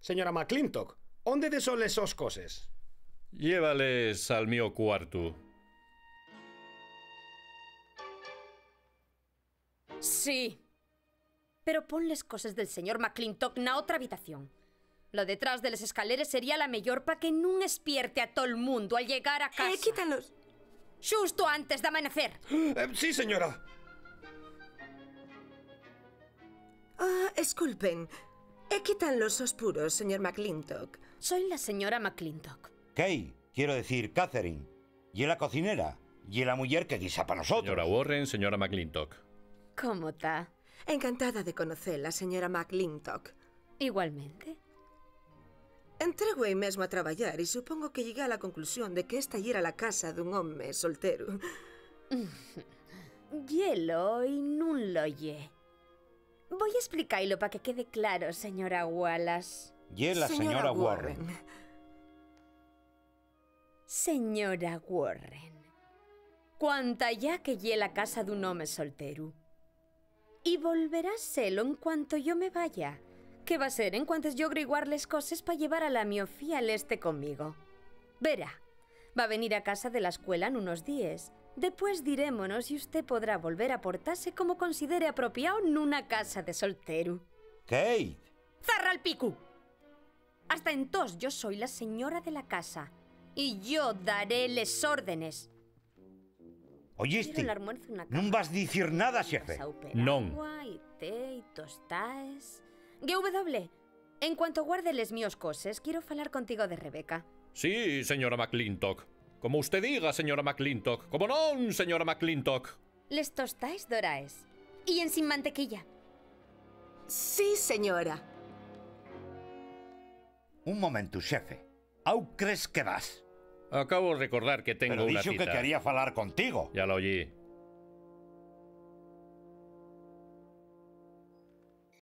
Señora McClintock, onde de son esos coses? Llévales al mío cuarto. Sí. Pero ponles cosas del señor McClintock na otra habitación. Lo detrás de las escaleras sería la mellor para que non espierte a todo el mundo al llegar a casa. Quítalos. Xusto antes de amanecer. Sí, señora. Esculpen. Quítanlos os puros, señor McClintock. Soy la señora McClintock. Kay, quiero decir, Catherine. Y la cocinera. Y la mujer que guisa para nosotros. Señora Warren, señora McClintock. ¿Cómo está? Encantada de conocerla, señora McClintock. Igualmente. Entrego aí mesmo a traballar e supongo que llegué a la conclusión de que esta era la casa dun home soltero. Hielo y nun lo lle. Voy a explicarlo para que quede claro, señora Wallace. Y la señora Warren. Señora Warren. Cuanta ya que lle la casa dun home soltero. Y volverá a serlo en cuanto yo me vaya. Que va a ser en cuanto yo griguarles cosas para llevar a la miofía al este conmigo. Verá, va a venir a casa de la escuela en unos días. Después dirémonos y usted podrá volver a portarse como considere apropiado en una casa de soltero. Kate. ¡Zarra el pico! Hasta entonces yo soy la señora de la casa. Y yo daré les órdenes. Oíste, Quiero el almuerzo en una non vas dicir nada, xefe. Non. Agua y té y tostaes. GW, en cuanto guarde les míos coses, quiero falar contigo de Rebeca. Sí, señora McClintock. Como usted diga, señora McClintock. Como non, señora McClintock. Les tostáis doraes. Y en sin mantequilla. Sí, señora. Un momento, xefe. Au crees que vas? Acabo de recordar que tengo Pero una dixo cita. que quería falar contigo. Ya lo oí.